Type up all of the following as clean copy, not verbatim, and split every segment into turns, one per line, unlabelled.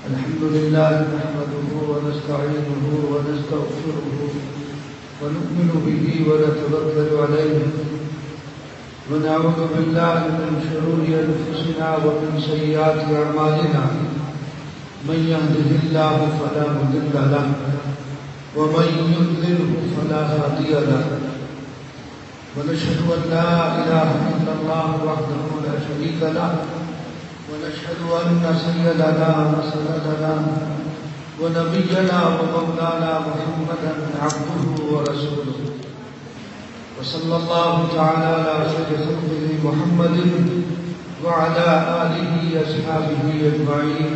الحمد لله نحمده ونستعينه ونستغفره ونؤمن به ونتوكل عليه ونعوذ بالله من شرور أنفسنا ومن سيئات أعمالنا من يهده الله فلا مضل له ومن يضلله فلا هادي له ونشهد أن لا إله إلا الله وحده لا شريك له ونشهد أن سيدنا وسندنا ونبينا ومولانا محمدا عبده ورسوله وصلى الله تعالى على سيد خلقه محمد وعلى آله أصحابه أجمعين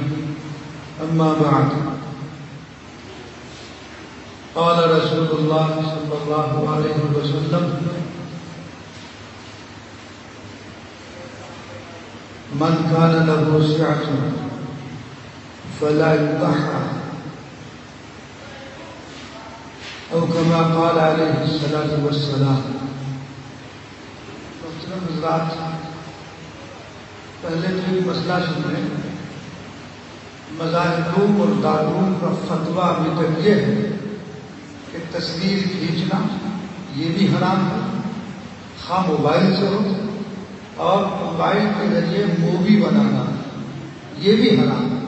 أما بعد قال رسول الله صلى الله عليه وسلم من كان له سعة فلا يضحى أو كما قال عليه الصلاة والسلام. محترم حضرات، پہلے تو ایک مسئلہ سنیں. مظاہرون اور دارون کا فتویٰ ابھی تک یہ ہے کہ تصویر کھینچنا یہ بھی حرام ہے، خواہ موبائل سے ہو اور موبائل کے ذریعے مووی بنانا یہ بھی حرام ہے.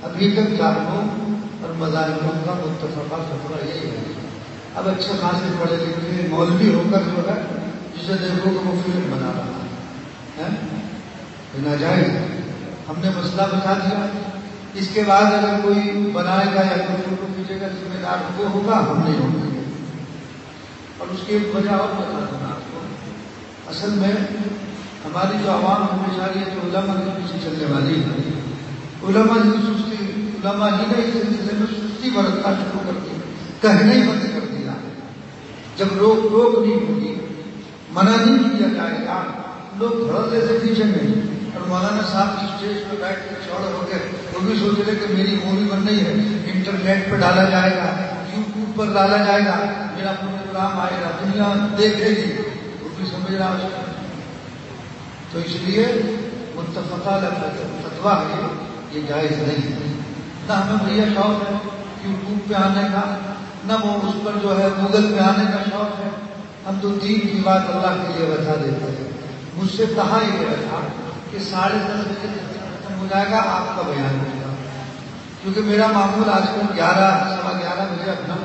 ابھی تک داروں اور مظاہروں کا متفقہ فتویٰ یہی ہے. اب اچھے خاصے پڑھے لکھے مولوی ہو کر جو ہے جسے دیکھو کہ وہ فلم بنا رہا ہے ناجائز. ہم نے مسئلہ بتا دیا. اس کے بعد اگر کوئی بنائے گا یا کوئی فوٹو کھینچے گا ذمہ دار وہ ہوگا، ہم نہیں ہوں گے. اور اس کی ایک وجہ اور بتا دوں آپ کو. اصل میں ہماری جو عوام ہمیشہ رہی ہے تو علماء کے پیچھے چلنے والی ہے. علماء ہی نے اس سلسلے میں سستی برتنا شروع کر دی، کہنا ہی بند کر دیا. جب روک نہیں ہوگی، منع نہیں کیا جائے گا، لوگ دھڑلے سے پیچھے نہیں. اور مولانا صاحب کی اسٹیج پہ بیٹھ کے چوڑے ہو کے وہ بھی سوچ رہے کہ میری مووی بن رہی ہے، انٹرنیٹ پہ ڈالا جائے گا، یوٹیوب پر ڈالا جائے گا، میرا پروگرام آئے گا، دنیا دیکھے گی. وہ بھی سمجھ رہا ہے. تو اس لیے متفقہ فتویٰ ہے یہ جائز نہیں ہے. نہ ہمیں بھیا شوق ہے یوٹیوب پہ آنے کا، نہ وہ اس پر جو ہے گوگل پہ آنے کا شوق ہے. ہم تو دین کی بات اللہ کے لیے بتا دیتے ہیں. مجھ سے کہا ہی گیا تھا کہ 10:30 بجے ختم ہو جائے گا، آپ کا بیان ہوگا. کیونکہ میرا معمول آج کل 11-11:15 بجے اپنا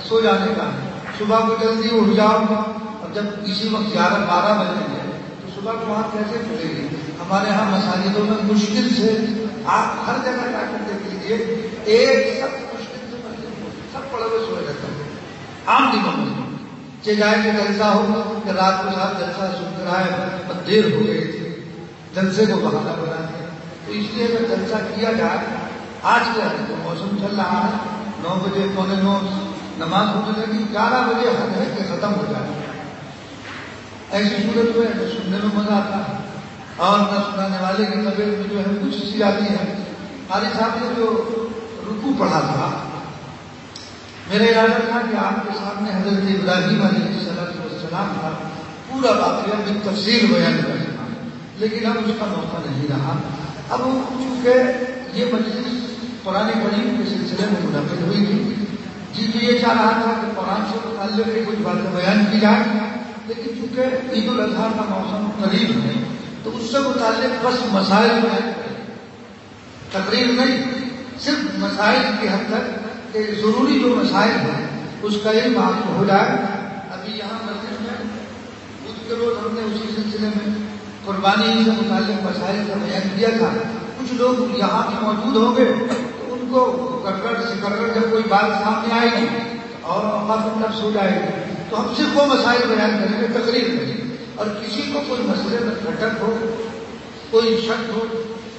سو جانے کا ہے. صبح کو جلدی اٹھ جاؤ اور جب اسی وقت 11-12 بجے تو صبح کو وہاں کیسے کھلے گی؟ ہمارے یہاں مساجدوں میں مشکل سے آپ ہر جگہ جا کر دیکھ لیجیے ایک سب مشکل سے سب پڑے ہوئے سوئے رہتے ہیں. عام دنوں میں جائے کہ جلسہ ہو کہ رات کو صاحب جلسہ سن کر آئے اور دیر ہو گئی تھی، جلسے کو بہانا بنا دیا. تو اس لیے اگر جلسہ کیا جائے آج کے تو موسم چل رہا ہے 9 بجے 9:15 نماز ہونے لگی، 11 بجے حد ہے کہ ختم ہو جائے. ایسی صورت میں سننے میں مزہ آتا ہے اور نہ سنانے والے کی طبیعت میں جو ہے کچھ سی آتی ہے. قاری صاحب نے جو رکوع پڑھا تھا، میرا ارادہ تھا کہ آپ کے سامنے حضرت ابراہیم علیہ السلام کا پورا واقعہ میں تفصیل بیان کرنا، لیکن اب اس کا موقع نہیں رہا. اب چونکہ یہ مجلس قرآن کریم کے سلسلے میں منعقد ہوئی تھی، جی تو یہ چاہ رہا تھا کہ قرآن سے متعلق کچھ باتیں بیان کی جائے، لیکن چونکہ عید الاضحیٰ کا موسم قریب ہے تو اس سے متعلق بس مسائل میں تقریر نہیں، صرف مسائل کی حد تک کہ ضروری جو مسائل ہیں اس کا یہ معلوم ہو جائے. ابھی یہاں مسجد میں بدھ کے روز ہم نے اسی سلسلے میں قربانی سے متعلق مسائل کا بیان کیا تھا. کچھ لوگ یہاں بھی موجود ہوں گے تو ان کو کر جب کوئی بات سامنے آئے گی اور اوقات نفس ہو جائے گی تو ہم صرف وہ مسائل بیان کریں گے، تقریر کریں گے. اور کسی کو کوئی مسئلے میں کھٹک ہو، کوئی شک ہو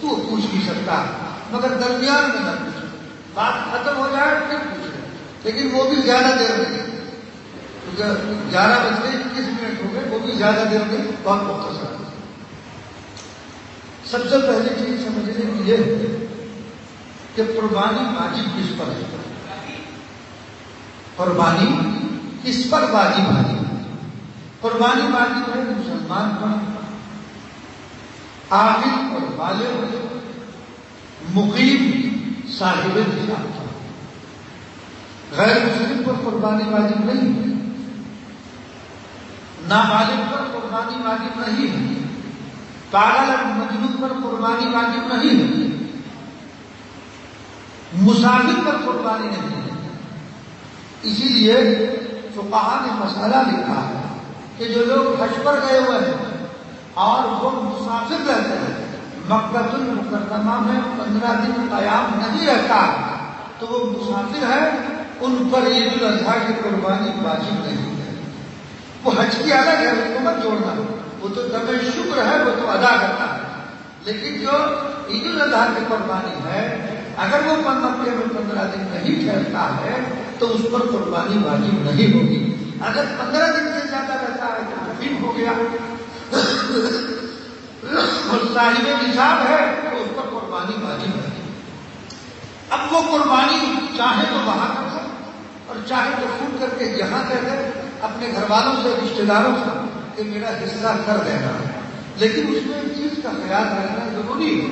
تو پوچھ بھی سکتا ہے، مگر درمیان میں نہ پوچھے. بات ختم ہو جائے پھر پوچھے، لیکن وہ بھی زیادہ دیر نہیں. 11:21 ہو گئے، وہ بھی زیادہ دیر نہیں، بہت مختصر. سب سے پہلی چیز سمجھنے کی یہ ہے کہ قربانی واجب کس پر ہے. قربانی کس پر واجب ہے؟ قربانی واجب ہے مسلمان پر، عاقل اور بالغ، مقیم صاحب نصاب تھا. غیر مسلم پر قربانی واجب نہیں ہے، نابالغ پر قربانی واجب نہیں ہے، پاگل اور مجنون پر قربانی واجب نہیں ہے، مسافر پر قربانی نہیں ہے. اسی لیے فقہاء نے مسئلہ لکھا ہے کہ جو لوگ حج پر گئے ہوئے ہیں اور وہ مسافر رہتے ہیں، مکہ المکرمہ میں 15 دن قیام نہیں رہتا تو وہ مسافر ہے، ان پر عید الاضحیٰ کی قربانی واجب نہیں ہے. وہ حج کی الگ ہے، اس کو مت جوڑنا، وہ تو دم شکر ہے، وہ تو ادا کرتا ہے. لیکن جو عید الاضحیٰ کی قربانی ہے، اگر وہ مکے میں 15 دن نہیں ٹھہرتا ہے تو اس پر قربانی واجب نہیں ہوگی. اگر 15 دن سے زیادہ رہتا ہے تو پھر ہو گیا، اور صاحب نصاب ہے تو اس پر قربانی واجب ہے. اب وہ قربانی چاہے تو وہاں کر دے اور چاہے تو فون کر کے یہاں کر دے اپنے گھر والوں سے، رشتے داروں سے کہ میرا حصہ کر دینا. لیکن اس میں ایک چیز کا خیال رکھنا ضروری ہے،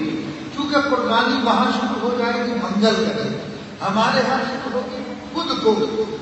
کیونکہ قربانی وہاں شروع ہو جائے گی منگل کا دن، ہمارے یہاں شروع ہوگی بدھ کو،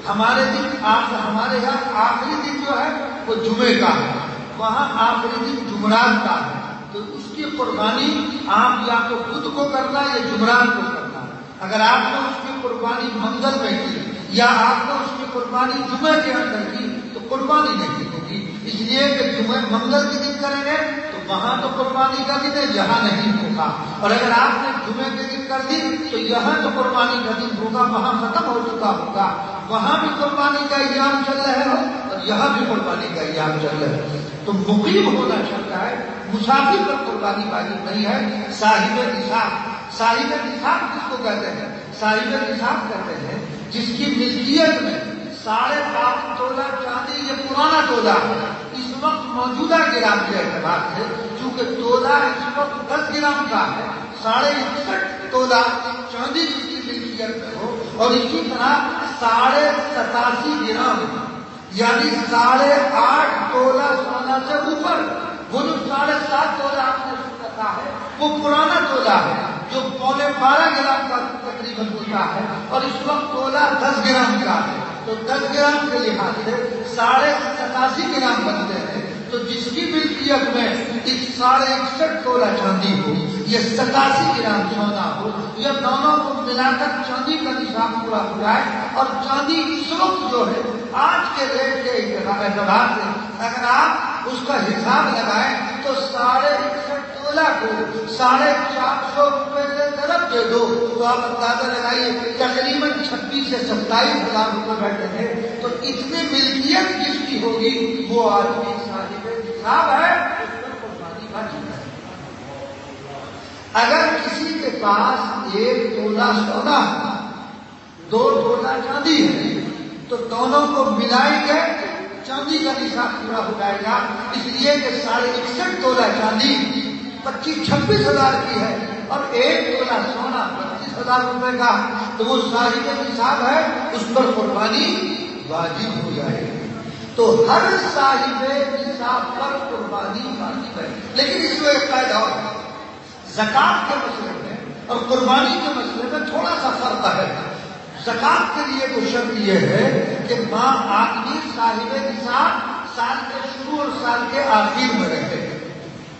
ہمارے یہاں آخری دن جو ہے وہ جمعے کا ہے، وہاں آخری دن جمعرات کا ہے. تو اس کی قربانی آپ یا تو بدھ کو کرنا یا جمعرات کو کرنا. اگر آپ نے اس کی قربانی منگل میں کی یا آپ نے اس کی قربانی جمعے کے اندر کی تو قربانی نہیں ہوگی. اس لیے کہ جمعے منگل کے دن کریں گے تو وہاں تو قربانی کا دن ہے، یہاں نہیں ہوگا. اور اگر آپ نے جمعے کے دن کر دی تو یہاں تو قربانی کا دن ہوگا، وہاں ختم ہو چکا ہوگا. وہاں بھی قربانی کا ایام چل رہے ہو اور یہاں بھی قربانی کا ایام چل رہے ہو. تو مقیم ہونا چاہتا ہے، مسافر پر قربانی واجب نہیں ہے. صاحب نصاب کس کو کہتے ہیں؟ صاحب نصاب کہتے ہیں جس کی ملکیت میں 5.5 تولہ چاندی، یہ پرانا تولہ ہے اس وقت موجودہ گرام کے اعتبار سے، چونکہ تولہ اس وقت 10 گرام کا ہے، 61.5 تولہ چاندی جس کی ملکیت میں ہو، اور اسی طرح 87.5 گرام یعنی 8.5 تولہ سونا سے اوپر. وہ جو 7.5 تولہ آپ نے رکھا ہے وہ پرانا تولہ ہے جو 12.5 گرام کا تقریباً ہوتا ہے، اور اس وقت تولہ 10 گرام کا ہے. تو 10 گرام کے لحاظ سے 87.5 گرام بنتے ہیں. تو جس کی ملکیت میں 61.5 تولہ چاندی ہو یا 87 گرام سونا ہو، یا دونوں کو ملا کر چاندی کا نصاب پورا ہو جائے، اور چاندی اس وقت جو ہے آج کے ریٹ کے اعتبار سے اگر آپ اس کا حساب لگائیں تو 61.5 تولہ کو 450 روپے سے ضرب دے دو تو آپ اندازہ لگائیے تقریباً 26 سے 27 ہزار روپے بیٹھے ہیں. تو اتنی ملکیت جس کی ہوگی وہ آدمی صاحب نصاب ہے، اس پر قربانی واجب ہے. اگر کسی کے پاس 1 تولہ سونا ہے، 2 تولہ چاندی ہے، تو دونوں کو ملائیں گے چاندی کا نصاب پورا ہو جائے گا. اس لیے کہ 61.5 تولہ چاندی 25-26 ہزار کی ہے اور 1 تولہ سونا 25,000 روپے کا، تو وہ صاحب نصاب ہے، اس پر قربانی واجب ہو جائے گی. تو ہر صاحب نصاب پر قربانی واجب ہے. لیکن اس میں ایک قاعدہ اور ہے، زکات کے مسئلے میں اور قربانی کے مسئلے میں تھوڑا سا فرق ہے. زکات کے لیے تو شرط یہ ہے کہ ماں آدمی صاحب نصاب سال کے شروع اور سال کے آخر میں رہے.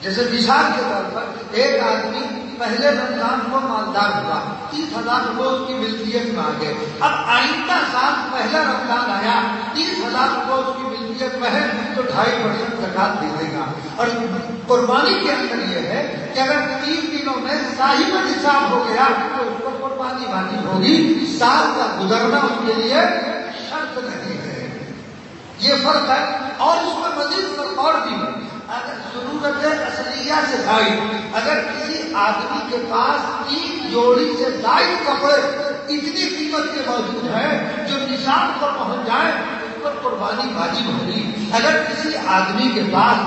جیسے مثال کے طور پر ایک آدمی پہلے رمضان کو مالدار ہوا، 30,000 روپے اس کی ملکیت میں آ گئے. اب آئندہ سال پہلا رمضان آیا، 30,000 روپے اس کی ملکیت میں ہے تو 2.5% زکات دے دے گا. اور قربانی کے اندر یہ ہے کہ اگر 3 دنوں میں صاحب نصاب ہو گیا تو اس پر قربانی واجب ہوگی. سال کا گزرنا اس کے لیے شرط نہیں ہے. یہ فرق ہے. اور اس میں مزید فرق اور بھی ہے. اگر ضرورت اصلیہ سے زائد، اگر کسی آدمی کے پاس 3 جوڑی سے زائد کپڑے اتنی قیمت کے موجود ہیں جو نصاب پر پہنچ جائے اس پر قربانی واجب ہوگی. اگر کسی آدمی کے پاس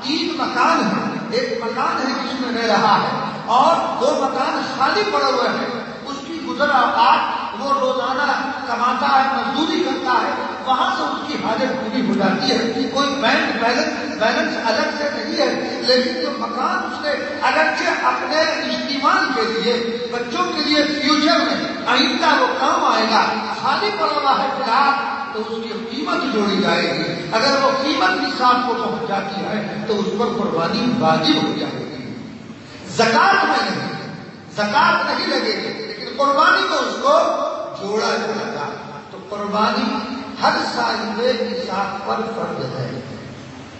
3 مکان ہیں، ایک مکان ہے جس میں رہ رہا ہے اور 2 مکان خالی پڑے ہوئے ہیں، اس کی گزر اوقات وہ روزانہ کماتا ہے، مزدوری کرتا ہے، وہاں سے اس کی حاجت پوری ہو جاتی ہے. کوئی بینک بیلنس الگ سے نہیں ہے. لیکن جو مکان اس نے اگرچہ اپنے استعمال کے لیے، بچوں کے لیے فیوچر میں آئندہ وہ کام آئے گا. خالی پڑا ہوا ہے فی الحال تو اس کی قیمت جوڑی جائے گی. اگر وہ قیمت نصاب کو پہنچ جاتی ہے تو اس پر قربانی واجب ہو جائے گی. زکات میں نہیں، زکات نہیں لگے گی، لیکن قربانی کو اس کو جوڑا جائے گا. تو قربانی ہر صاحب نصاب پر فرض ہے.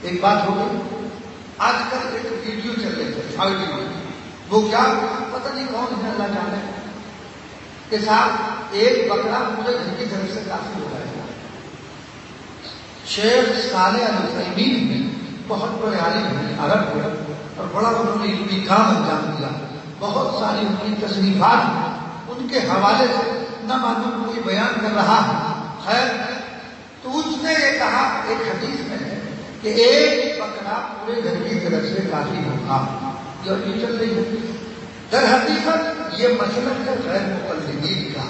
ایک بات ہو گئی. آج کل ایک ویڈیو چل رہی ہے آڈیو، وہ کیا پتہ نہیں کون ہے، اللہ جانے، کہ صاحب ایک بکرا پورے گھر کی طرف سے کافی ہو جائے گا. شیخ صالح العثیمین بہت بڑے عالم ہیں عرب میں، اور بڑا انہوں نے علمی کام انجام دیا. بہت ساری ان کی تصنیفات ہیں، ان کے حوالے سے نہ معلوم کوئی بیان کر رہا ہے. خیر، تو اس نے یہ کہا ایک حدیث میں ہے کہ ایک بکرا پورے گھر کی طرف سے کافی ہوگا. یہ چل رہی ہے. در حقیقت یہ مسلک ہے غیر مقلدین کا،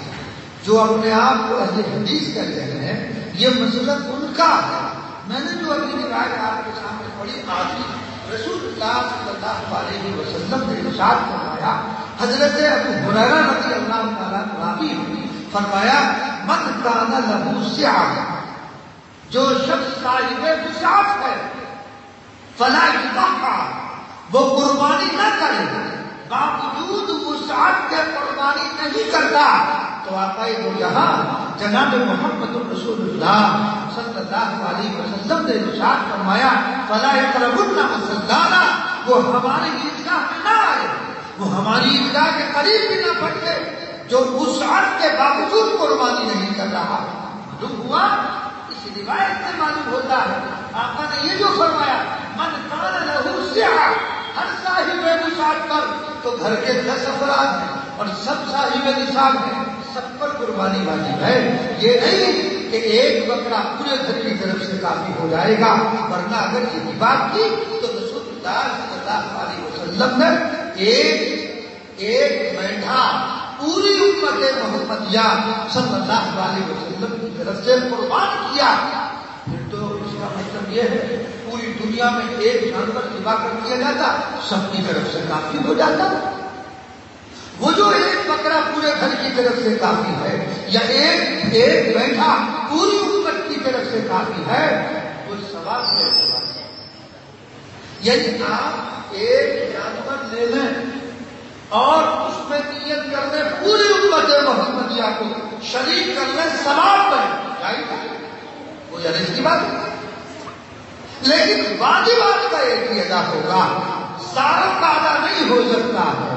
جو اپنے آپ کو اہل حدیث کہتے ہیں. یہ مسلک ان کا ہے. میں نے جو اپنی روایت آپ کے سامنے پڑھی، آج رسول اللہ صلی اللہ علیہ وسلم نے ارشاد فرمایا، حضرت ابو ہریرہ رضی اللہ تعالیٰ راوی ہوئی، فرمایا من کان لہ سعہ، جو شخص صاحب وسعت ہے، فلا یضحی، وہ قربانی نہ کرے، باوجود وسعت کے قربانی نہیں کرتا، تو آقا دو جہاں جناب محمد رسول اللہ صلی اللہ علیہ وسلم نے ارشاد فرمایا فلا یقربن مصلانا، وہ ہماری عیدگاہ میں نہ آئے، وہ ہماری عیدگاہ کے قریب بھی نہ پڑھے جو وسعت کے باوجود قربانی نہیں کر رہا. معلوم ہوا، اس روایت سے معلوم ہوتا ہے آقا نے یہ جو فرمایا من کان لہ سعہ، ہر صاحب وسعت پر، تو گھر کے 10 افراد ہیں اور سب صاحب نصاب ہیں، سب پر قربانی واجب ہے. یہ نہیں کہ ایک بکرا پورے گھر کی طرف سے کافی ہو جائے گا. ورنہ اگر یہ بات کی تو رسول اللہ صلی اللہ علیہ وسلم نے ایک مینڈھا پوری امت محمدیہ صلی اللہ علیہ وسلم کی طرف سے قربان کیا. پھر تو اس کا مطلب یہ ہے پوری دنیا میں ایک جانور ذبح کر دیا جاتا، سب کی طرف سے کافی ہو جاتا. وہ جو ایک بکرا پورے گھر کی طرف سے کافی ہے، یا ایک بیٹھا پوری امت کی طرف سے کافی ہے، وہ ثواب ہے. یعنی آپ ایک جانور لے لیں اور اس میں نیت کر لیں پوری امت محمدیہ کو شریک کر لیں، ثواب میں وہ یعنی اس کی بات ہے. لیکن واجبات کا ایک ہی ادا ہوگا، سارا کا ادا نہیں ہو سکتا ہے.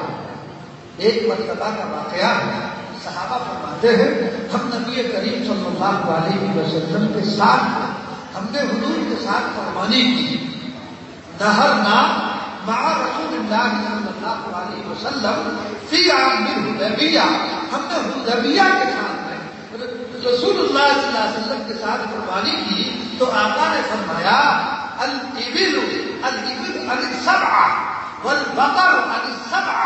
ایک مرتبہ کا واقعہ ہے، صحابہ فرماتے ہیں ہم نبی کریم صلی اللہ علیہ وسلم کے ساتھ، ہم نے حضور کے ساتھ قربانی کی. نہرنا مع رسول اللہ صلی اللہ علیہ وسلم فی عام الحدیبیہ، ہم نے حدیبیہ کے ساتھ میں رسول اللہ صلی اللہ علیہ وسلم کے ساتھ قربانی کی. تو آقا نے فرمایا الابل عن السبع والبقر عن السبع،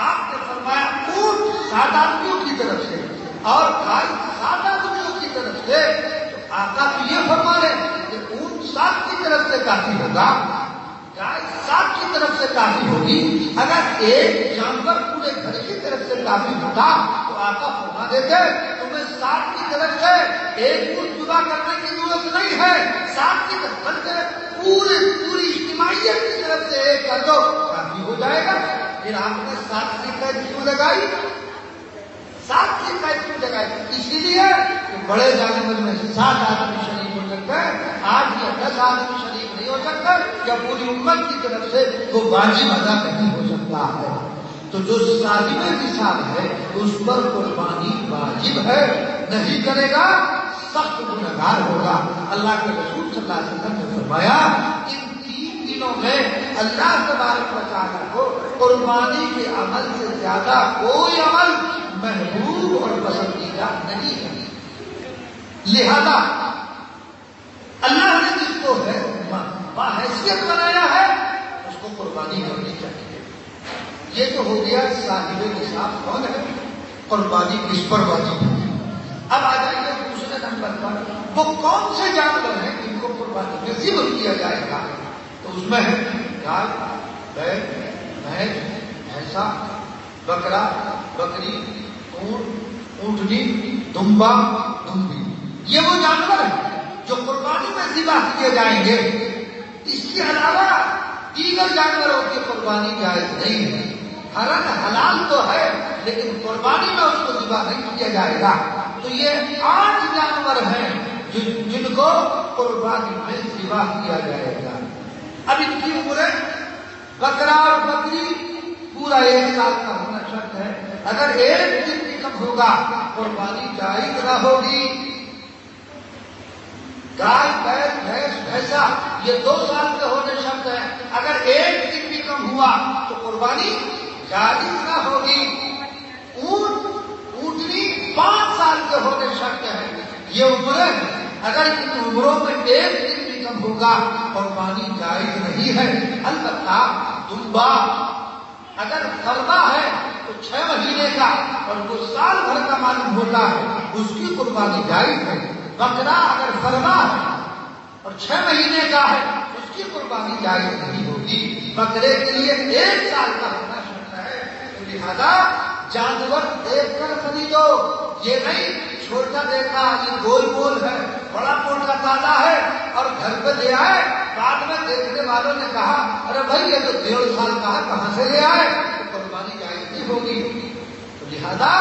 آپ نے فرمایا اونٹ 7 آدمیوں کی طرف سے اور گائے 7 آدمیوں کی طرف سے. تو آقا تو یہ فرما رہے کہ اونٹ 7 کی طرف سے کافی ہوگا، گائے 7 کی طرف سے کافی ہوگی. اگر ایک جانور پورے گھر کی طرف سے کافی ہوتا تو آقا فرما دیتے تمہیں 7 کی طرف سے ایک اونٹ ذبح کرنے کی ضرورت نہیں ہے، 7 کی طرف بلکہ پوری اجتماعیت کی طرف سے ایک کر دو، کافی ہو جائے گا. پھر آپ نے 7 کی قید کیوں لگائی؟ 7 کی قید کیوں لگائی؟ اسی لیے کہ بڑے جانور میں 7 آدمی شریک ہو سکتے ہیں، آج یا 10 آدمی شریک نہیں ہو سکتے، یا پوری امت کی طرف سے وہ واجب ادا نہیں ہو سکتا ہے. تو جو صاحب نصاب ہے اس پر قربانی واجب ہے، نہیں کرے گا سخت گنہگار ہوگا. اللہ کے رسول صلی اللہ علیہ وسلم نے فرمایا ان 3 دنوں میں اللہ تبارک و تعالیٰ کو قربانی کے عمل سے زیادہ کوئی عمل محبوب اور پسندیدہ نہیں ہے. لہذا اللہ نے جس کو ہے باحیثیت بنایا ہے اس کو قربانی کرنی چاہیے. یہ تو ہو گیا صاحب نصاب کون ہے، قربانی کس پر واجب ہے. اب آ جائیے دوسرے نمبر پر، وہ کون سے جانور ہیں جن کو قربانی میں ذبح کیا جائے گا. تو اس میں ہے گائے، بیل، بھینس، بھینسا، بکرا، بکری، اونٹ، اونٹنی، دمبا، دمبی، یہ وہ جانور ہیں جو قربانی میں ذبح کیے جائیں گے. اس کے علاوہ دیگر جانوروں کی قربانی جائز نہیں ہے. حالانکہ حلال تو ہے لیکن قربانی میں اس کو ذبح نہیں کیا جائے گا. تو یہ 8 جانور ہیں جن کو قربانی میں ذبح کیا جائے گا. اب ان کی عمریں بکرا اور بکری پورا 1 سال کا ہونا شرط ہے. اگر 1 دن بھی کم ہوگا قربانی جائز نہ ہوگی. گائے، بیل، بھینس، بھینسا یہ 2 سال کے ہونے شرط ہے. اگر 1 دن بھی کم ہوا تو قربانی جائز نہ ہوگی. اونٹ، اونٹنی 5 سال کے ہونے شرط ہے. یہ عمریں ہیں. اگر ان عمروں میں 1 دن بھی کم ہوگا قربانی جائز نہیں ہے. البتہ دمبا اگر فرما ہے تو 6 مہینے کا اور وہ سال بھر کا معلوم ہوتا ہے اس کی قربانی جائز ہے. بکرا اگر فرما ہے اور 6 مہینے کا ہے اس کی قربانی جائز نہیں ہوگی. بکرے کے لیے 1 سال کا ہونا شرط ہے. لہذا جانور دیکھ کر خریدو. یہ نہیں چھوٹا دیکھا یہ گول گول ہے، بڑا موٹا تازہ ہے اور گھر پہ لے آئے. بعد میں دیکھنے والوں نے کہا ارے بھائی یہ تو 1.5 سال کا ہے، کہاں سے لے آئے؟ تو قربانی جائز نہیں ہوگی. تو لہذا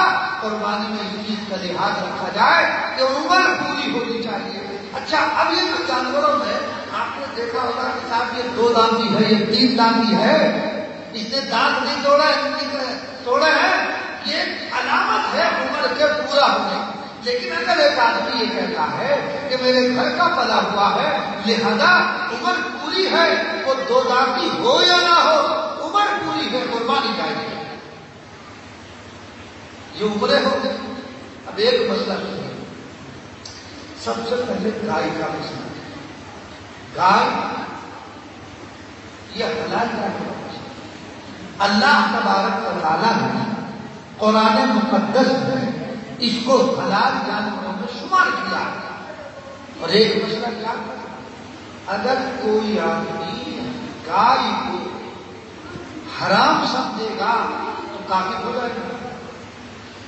قربانی میں اس چیز کا لحاظ رکھا جائے کہ عمر پوری ہونی چاہیے. اچھا اب یہ جو جانوروں میں آپ نے دیکھا ہوگا کہ صاحب یہ 2 دانتی ہے، یہ 3 دانتی ہے، اس نے دانت نہیں توڑے ہیں، یہ علامت ہے عمر کے پورا ہونے. لیکن اگر ایک آدمی یہ کہتا ہے کہ میرے گھر کا پلا ہوا ہے لہذا عمر پوری ہے، وہ 2 دانتی ہو یا نہ ہو عمر پوری ہے، قربانی چاہیے. یہ عمریں ہو گئی. اب ایک مسئلہ سنیے. سب سے پہلے گائے کا مسئلہ. گائے یہ حلال جانور ہے. اللہ تبارک و تعالیٰ نے قرآن مقدس میں اس کو حلال جانوروں میں شمار کیا. اور ایک مسئلہ کیا، اگر کوئی آدمی گائے کو حرام سمجھے گا تو کافر ہو جائے گا.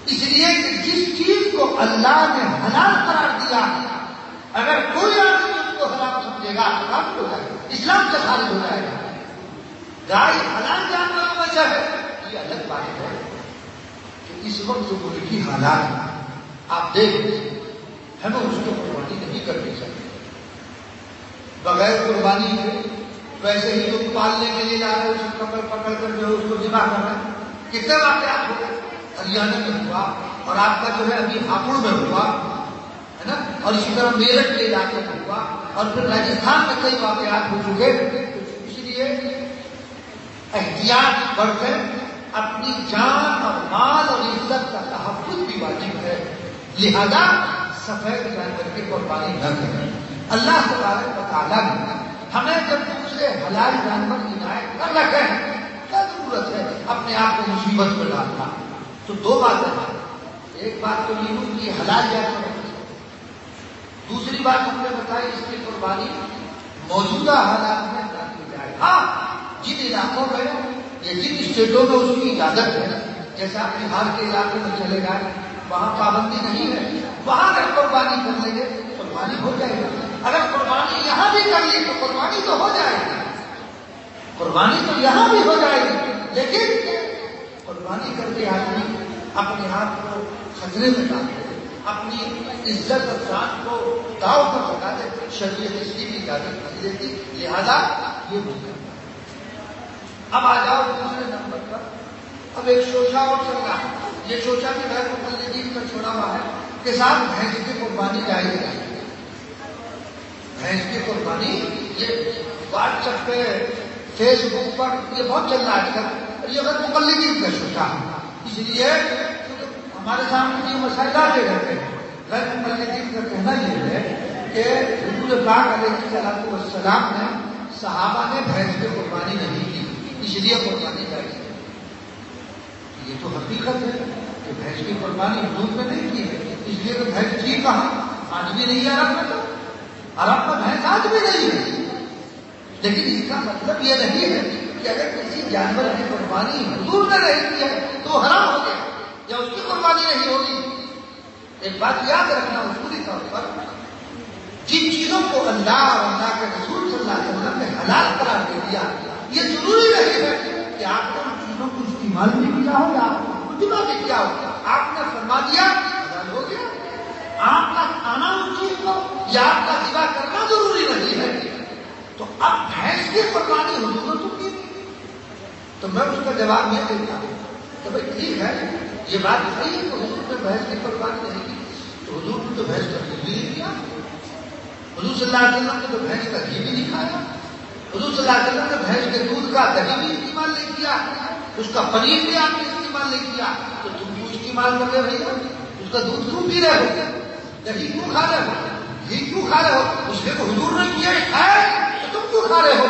اس لیے کہ جس چیز کو اللہ نے حلال قرار دیا اگر کوئی آدمی اس کو حرام سمجھے گا تو کافر ہو جائے گا، اسلام سے خارج ہو جائے گا. گائے حلال جانوروں میں سے ہے. یہ الگ بات ہے کہ اس وقت جو ملکی حالات آپ دیکھ ہمیں اس کو قربانی نہیں کرنی چاہیے. بغیر قربانی کے ویسے ہی لوگ پالنے کے لیے جا رہے ہیں، اس کو پکڑ کر جو ہے اس کو ذبح کر رہے ہیں. کتنے واقعات ہو گئے. ہریانہ میں ہوا اور آپ کا جو ہے ابھی ہاپوڑ میں ہوا ہے نا، اور اسی طرح میرٹھ کے علاقے میں ہوا اور پھر راجستھان میں کئی واقعات ہو چکے. اس لیے احتیاط بڑھ کر اپنی جان اور مال اور عزت کا تحفظ بھی واجب ہے. لہذا سفید جانور کی قربانی نہ کریں. اللہ تبارک و تعالیٰ نے ہمیں جب دوسرے حلال جانور عنایت کر رکھے ہیں کیا ضرورت ہے اپنے آپ کو مصیبت میں ڈالنا. تو 2 باتیں ہیں. ایک بات تو یہ ہوں کہ حلال جانور ہے. دوسری بات ہم نے بتائی اس کی قربانی موجودہ حالات میں نہ کی جائے. ہاں جن علاقوں میں یا جن اسٹیٹوں میں اس کی اجازت ہے، جیسے آپ بہار کے علاقے میں چلے گئے وہاں پابندی نہیں ہے، وہاں اگر قربانی کر لیں گے قربانی ہو جائے گی. اگر قربانی یہاں بھی کر لی تو قربانی تو ہو جائے گی، قربانی تو یہاں بھی ہو جائے گی. لیکن قربانی کر کے آدمی اپنے آپ کو خطرے میں ڈال دے، اپنی عزت اور جان کو داؤ پر لگا دے. شریعت اس کی بھی اجازت نہیں دیتی. لہذا یہ نہیں کرنا. اب آ جاؤ دوسرے نمبر پر. اب ایک شوشا اور چل رہا ہے. یہ شوشا بھی غیر مقلدین کا چھوڑا ہوا ہے کہ صاحب بھینس کی قربانی جائز ہے. بھینس کی قربانی یہ واٹس ایپ پہ فیس بک پر یہ بہت چل رہا ہے آج کل. یہ غیر مقلدین کا شوشا ہے. اس لیے ہمارے سامنے یہ مسائل آتے رہتے ہیں. غیر مقلدین کا کہنا یہ ہے کہ حضور پاک علیہ الصلوۃ والسلام نے صحابہ نے بھینس کی قربانی نہیں کی اس لیے قربانی جائز ہے. یہ تو حقیقت ہے کہ بھینس کی قربانی حضور نے نہیں کی ہے. اس لیے تو بھینس تھی کہاں، آج بھی نہیں ہے عرب میں. تو عرب میں بھینس آج بھی نہیں ہے. لیکن اس کا مطلب یہ نہیں ہے کہ اگر کسی جانور کی قربانی حضور نے نہیں کی ہے تو حرام ہو گیا یا اس کی قربانی نہیں ہوگی. ایک بات یاد رکھنا پوری طور پر، جن چیزوں کو اللہ اور اللہ کے رسول صلی اللہ علیہ وسلم نے حلال قرار دے دیا، یہ ضروری نہیں ہے کہ آپ نے ان چیزوں کو استعمال بھی کیا ہو یا آپ کو ترجمہ بھی کیا ہو. آپ نے فرما دیا حلال ہو گیا. آپ کا کھانا اس چیز کو یا آپ کا ذبح کرنا ضروری نہیں ہے. تو اب بھینس کی قربانی حضور نے کی، تو میں اس کا جواب یہ دیتا ہوں کہ بھائی ٹھیک ہے، یہ بات صحیح ہے کہ حضور نے بھینس کی قربانی نہیں کی، تو حضور نے تو بھینس کا گھی بھی نہیں کیا. حضور صلی اللہ علیہ وسلم نے تو بھینس کا گھی بھی نہیں کھایا. حضور صلی اللہ علیہ وسلم نے بھینس کے دودھ کا دہی بھی استعمال نہیں کیا، اس کا پنیر بھی آپ نے استعمال نہیں کیا. تو تم کیوں استعمال کر رہے بھائی؟ اس کا دودھ کیوں پی رہے ہو؟ دہی کیوں کھا رہے ہو؟ گھی کیوں کھا رہے ہو؟ اس نے تو حضور نے کیا ہے تو تم کیوں کھا رہے ہو؟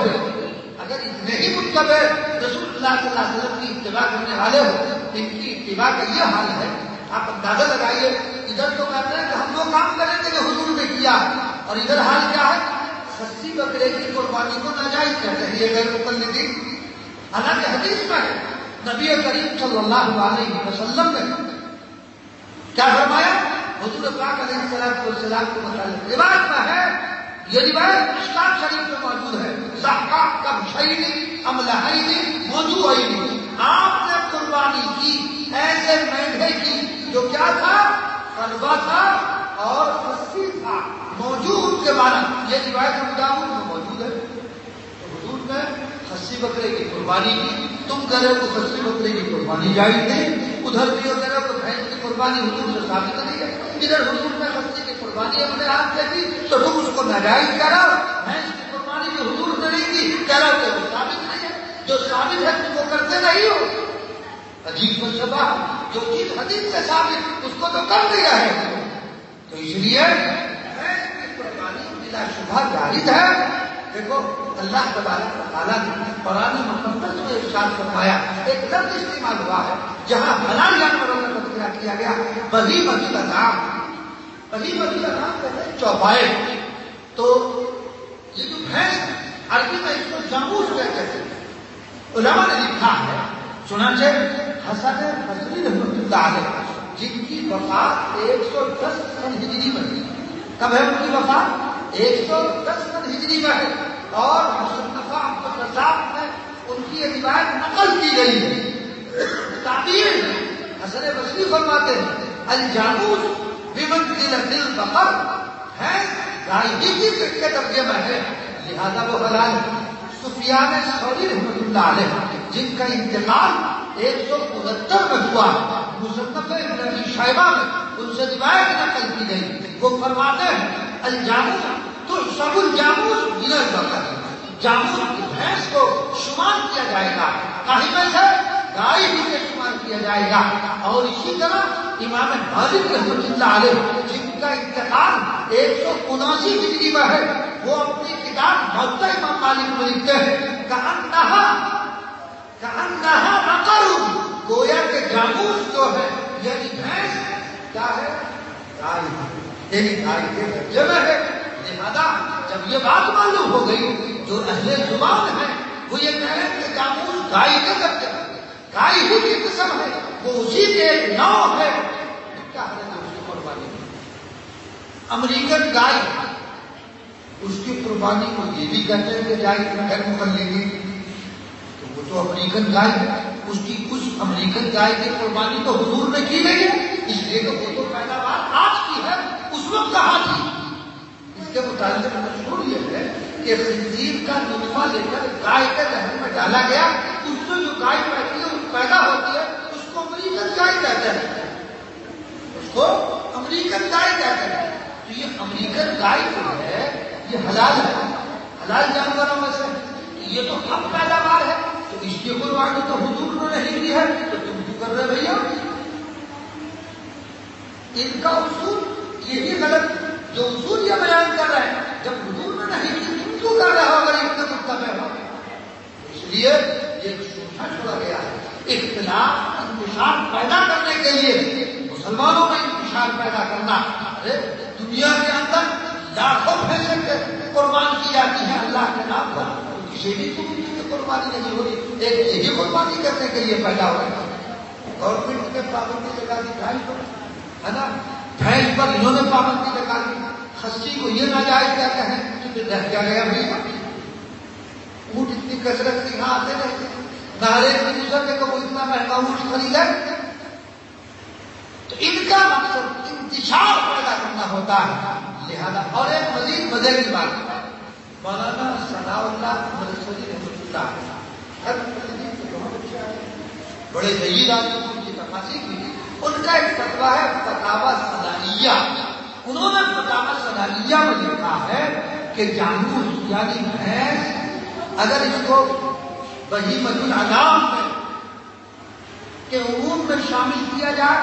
اگر اتنے ہی متبع رسول اللہ صلی اللہ علیہ وسلم کی اتباع کرنے والے ہو، ان کی اتباع کا یہ حال ہے، آپ اندازہ لگائیے. ادھر تو کہتے ہیں کہ ہم وہ کام کریں گے جو حضور نے کیا، اور ادھر حال کیا ہے؟ خصی بکرے کی قربانی کو ناجائز کہتے ہیں یہ غیر مقلدین. حالانکہ حدیث میں ہے نبی کریم صلی اللہ علیہ وسلم نے کیا فرمایا؟ حضور پاک علیہ السلام کے متعلق روایت میں ہے، یہ روایت مشکات شریف میں موجود ہے، زحقہ کبشین املحین موضوعین. آپ نے قربانی کی ایسے مینڈے کی جو کیا تھا؟ قلبہ تھا اور خصی تھا. موجود کے معنی یہ روایت ابو داؤد میں موجود ہے. تو حضور نے خصی بکرے کی قربانی کی. تم کہہ رہے ہو کہ خصی بکرے کی قربانی جائز نہیں، ادھر بھی کہہ رہے ہو کہ بھینس کی قربانی حضور سے ثابت نہیں ہے. ادھر حضور نے خصی کی قربانی اپنے ہاتھ سے کی تو تم اس کو ناجائز کہہ رہے ہو. بھینس کی قربانی جو حضور نے نہیں کی کہہ رہے ہو کہ وہ ثابت نہیں ہے. جو ثابت ہے تم وہ کرتے نہیں ہو. عجیب فلسفہ، جو چیز حدیث سے ثابت اس کو تو کر دیا ہے. تو اس لیے قربانی بلا شبہ جائز ہے. دیکھو اللہ تبارک و تعالیٰ نے قرآن مقدس میں ارشاد فرمایا، ایک لفظ استعمال ہوا ہے جہاں حلال جانوروں کا تذکرہ کیا گیا، بہیمۃ الانعام. بہیمۃ الانعام کہتے ہیں چوپائے. تو یہ جو بھینس عربی میں اس کو جاموس کہتے ہیں. علماء نے لکھا ہے، چنانچہ حسن بصری رحمۃ اللہ علیہ جن کی وفات 110 سن ہجری میں ہے. کب ہے ان کی وفات؟ 110 سن ہجری میں ہے. اور مصنف عبدالرزاق میں ان کی یہ روایت نقل کی گئی ہے. تعبیر حسن بصری فرماتے ہیں الجاموس بمنزلۃ البقر ہے، گائے ہی کے درجے میں ہے، لہذا وہ حلال ہے. سفیان ثوری رحمۃ اللہ علیہ جن کا انتقال 169 میں ہوا، مصنف ابن ابی شیبہ میں ان سے روایت نقل کی گئی. وہ فرماتے ہیں الجاموس تو سب الجاموس من البقر، جاموس کی بھینس کو شمار کیا جائے گا، کہیں میں سے گائے ہی سے شمار کیا جائے گا. اور اسی طرح امام مالک رحمۃ اللہ علیہ جن کا انتقال 179 ہجری میں ہے، وہ اپنی کتاب موطا امام مالک میں لکھتے ہیں کأنہا بقر، گویا کہ جاموس جو ہے یعنی بھینس کیا ہے؟ گائے، یعنی گائے کے درجے میں ہے. لہذا جب یہ بات معلوم ہو گئی، جو اہل زبان ہے وہ یہ کہہ رہے ہیں کہ جاموس گائے کے درجے میں، گائے ہی کی قسم ہے، وہ اسی کے ایک نوع ہے. کیا ہے اس کی قربانی؟ امریکن گائے، اس کی قربانی کو یہ بھی کہتے ہیں کہ جائز غیر مقلدین. تو وہ تو امریکن گائے ہے، اس کی کچھ امریکن گائے کی قربانی تو حضور نے کی نہیں ہے، اس لیے کہ وہ تو پیداوار آج کی ہے، اس وقت کہاں تھی. اس کے متعلق مشہور یہ ہے کہ خنزیر کا نطفہ لے کر گائے کے رحم میں ڈالا گیا، اس سے جو گائے پیدا ہوتی ہے اس کو امریکن گائے کہتے ہیں، اس کو امریکن گائے کہتے ہیں. تو یہ امریکن گائے جو ہے یہ حلال ہے، حلال جانوروں میں سے. یہ تو اب پیداوار ہے، تو اس کی قربانی تو حضور نے نہیں کی ہے، تو تم کیوں کر رہے بھیا؟ ان کا اصول یہی غلط، جو اصول یہ بیان کر رہے ہیں جب حضور نے نہیں کی تم کیوں کر رہے ہو اگر اتنے متبع ہو؟ اس لیے یہ شبہ چھوڑا گیا ہے. اختلاف انتشار پیدا کرنے کے لیے مسلمانوں میں انتشار پیدا کرنا. ارے دنیا کے اندر لاکھوں بھینسیں قربان کی جاتی ہیں اللہ کے نام پر، کسی بھی قوم کی قربانی نہیں ہو رہی، ایک یہی قربانی کرنے کے لیے پیدا ہو رہا ہے. گورنمنٹ نے پابندی لگا دی گائے پر، ہے نا، بھینس پر انہوں نے پابندی لگا دی، خصی کو یہ ناجائز کیا کہیں کہ رہ کیا گیا بھیا، اونٹ اتنی کثرت سے یہاں آتے رہتے، نہ ہر ایک کی دوسرے کو اتنا مہنگا اونٹ خریدا، تو ان کا مقصد انتشار پیدا کرنا ہوتا ہے، لہذا اور ایک مزید مزے کی بات مولانا ثناء اللہ مرسلی رحمۃ اللہ بڑے جید آدمی کی تفاصیل کی، ان کا ایک فتویٰ ہے فتاوی ثنائیہ، انہوں نے فتاوی ثنائیہ میں لکھا ہے کہ جانور یعنی بھینس اگر اس کو بہیمۃ الانعام میں کے عموم میں شامل کیا جائے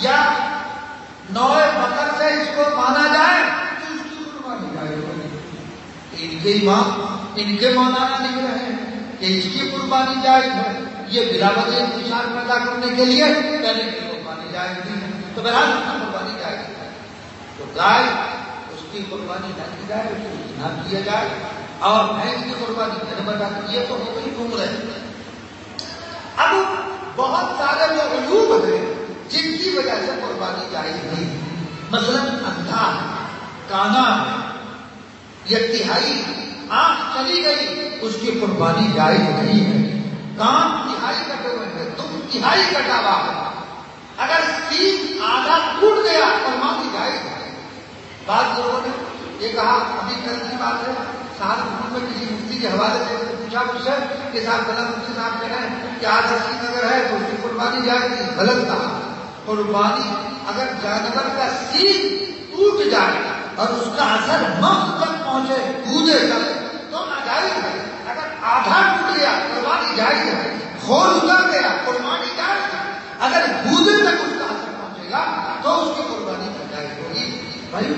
یا نوع بکر سے اس کو مانا جائے تو اس کی قربانی جائز ہوگی۔ ان کے امام ان کے مولانا لکھ رہے ہیں کہ اس کی قربانی جائز ہے، یہ بلا وجہ انتشار پیدا کرنے کے لیے پہلے کی قربانی جائز نہیں ہے، تو بہرحال اس کی قربانی جائز ہے، تو گائے اس کی قربانی نہ کی جائے، اس کو نہ کیا جائے، اور بھینس کی قربانی میں نے بتا دی، یہ تو ہو گئی عمر ہے۔ اب بہت سارے جو عیوب ہیں جن کی وجہ سے قربانی جائز نہیں ہے، مثلا اندھا ہے، کانا ہے، یہ تہائی آنکھ چلی گئی، اس کی قربانی جائز نہیں ہے، کان تہائی کٹے ہوئے ہیں، تم تہائی کٹا ہوا ہے، اگر سینگ آدھا ٹوٹ گیا قربانی جائز ہے۔ بعض لوگوں نے یہ کہا، ابھی کل کی بات ہے، صاحب میں کسی مفتی کے حوالے سے پوچھا مجھ سے کہ صاحب غلط مفتی صاحب کہہ رہے ہیں کہ آدھا سینگ اگر ہے تو اس کی قربانی جائز نہیں، غلط کہا، قربانی اگر جانور کا سینگ ٹوٹ جائے اور اس کا اثر مغز تک پہنچے گودے تک تو ناجائز ہے، اگر آدھا ٹوٹ گیا قربانی جائز ہے، خون اتر گیا قربانی جائز ہے، اگر گودے تک اس کا اثر پہنچے گا تو اس کی قربانی ناجائز ہوگی۔ بھائی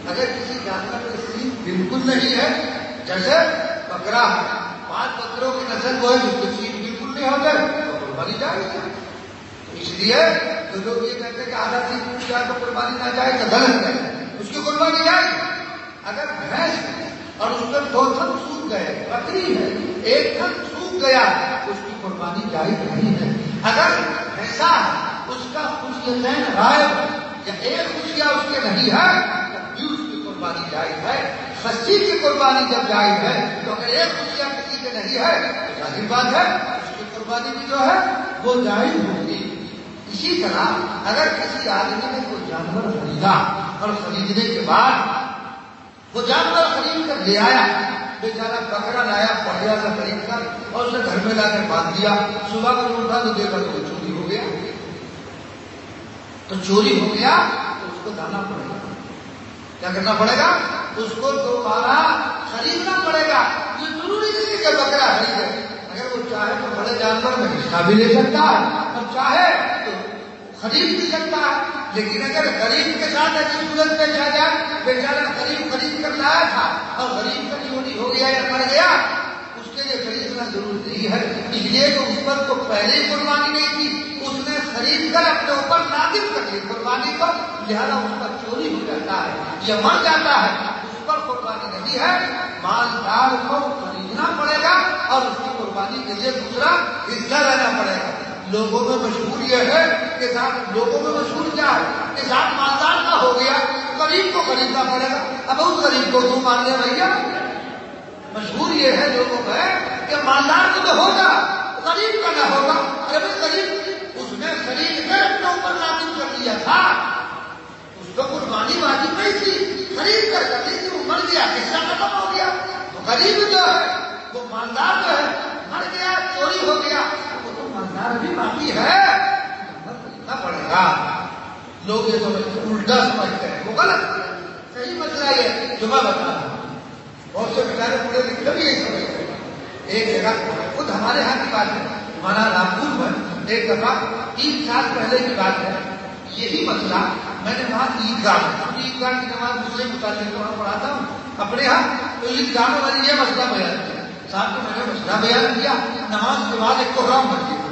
اگر کسی جانور کا سینگ بالکل نہیں ہے، جیسے بکرا ہے، 5 بکروں کی نسل وہ ہے جس کے سینگ بالکل نہیں ہوتے تو قربانی جائز ہے، اس لیے جو لوگ یہ کہتے ہیں کہ آدھا سینگ ٹوٹ جائے تو قربانی ناجائز ہے، غلط ہے، اس کی قربانی جائز ہے۔ اگر بھینس ہے اور اس میں 2 تھن سوکھ گئے، بکری ہے 1 تھن سوکھ گیا، اس کی قربانی جائز نہیں ہے۔ اگر بھینسا ہے اس کا خصیتین غائب ہے یا ایک خصیہ اس کے نہیں ہے تب بھی اس کی قربانی جائز ہے۔ خصی کی قربانی جب جائز ہے تو اگر ایک خصیہ کسی کے نہیں ہے تو ظاہر بات ہے اس کی قربانی بھی جو ہے وہ جائز ہوگی۔ اسی طرح اگر کسی آدمی نے کوئی جانور خریدا اور خریدنے کے بعد وہ جانور خرید کر لے آیا، بیچارہ بکرا لایا بڑھیا سا خرید کر اور اسے گھر میں لا کر باندھ دیا، صبح کو اٹھا تو دیکھا تو چوری ہو گیا، تو چوری ہو گیا تو اس کو لانا پڑے گا، کیا کرنا پڑے گا؟ اس کو دوبارہ خریدنا پڑے گا۔ یہ ضروری نہیں کہ بکرا خریدے، اگر وہ چاہے تو بڑے جانور میں حصہ بھی لے سکتا ہے اور چاہے تو خرید بھی سکتا ہے، لیکن اگر غریب کے ساتھ ایسی صورت پیش آ جائے، بیچارہ غریب خرید کر لایا تھا اور غریب کا چوری ہو گیا یا مر گیا، اس کے لیے خریدنا ضروری نہیں ہے، اس لیے کہ اس پر تو پہلے ہی قربانی نہیں تھی، اس نے خرید کر اپنے اوپر نازل کر لی قربانی کو، لہذا اس پر چوری ہو جاتا ہے یا مر جاتا ہے، اس پر قربانی نہیں ہے، مالدار کو خریدنا پڑے گا اور اس کی قربانی کے لیے دوسرا حصہ لینا پڑے گا۔ لوگوں میں مشہور یہ ہے کہ لوگوں میں مشہور کیا ہے کہ ذات مالدار کا ہو گیا غریب کو خریدنا پڑے گا، اب اس غریب کو تم مان لے بھیا، مشہور یہ ہے لوگوں میں کہ مالدار کو تو ہوگا غریب کا نہ ہوگا، ارے غریب اس نے خرید کر اپنے اوپر نازل کر لیا تھا، اس کو قربانی واجب نہیں تھی، خرید کر کر لی تھی، وہ مر گیا، حصہ ختم ہو گیا، تو غریب جو ہے وہ مالدار جو ہے مر گیا، چوری ہو گیا، مالدار بھی باقی ہے، خریدنا پڑے گا۔ لوگ یہ الٹا سمجھتے ہیں، وہ غلط ہے، صحیح مسئلہ یہ جو میں بتا رہا ہوں، بہت سے بیچارے پڑھے لکھے بھی یہی سمجھتے ہیں۔ ایک جگہ خود ہمارے یہاں کی بات ہے، ہمارا رامپور میں ایک دفعہ 3 سال پہلے کی بات ہے، یہی مسئلہ میں نے وہاں عیدگاہ کی نماز مجھ سے متعلق وہاں پڑھاتا ہوں اپنے یہاں، تو عیدگاہ میں میں نے یہ مسئلہ بیان کیا، صاحب کو میں نے مسئلہ بیان کیا، نماز کے بعد ایک پروگرام بن گیا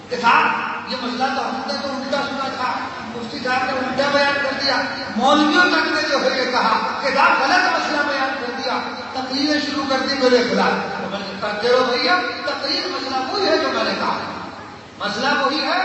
کہ صاحب یہ مسئلہ تو ہم نے تو الٹا سنا تھا، مفتی صاحب نے الٹا بیان کر دیا، مولویوں تک نے جو ہے یہ کہا کہ صاحب غلط مسئلہ بیان کر دیا، تقریریں شروع کر دی میرے خلاف، تو میں نے کہا چلو بھیا تقریر مسئلہ وہی ہے جو میں نے کہا، مسئلہ وہی ہے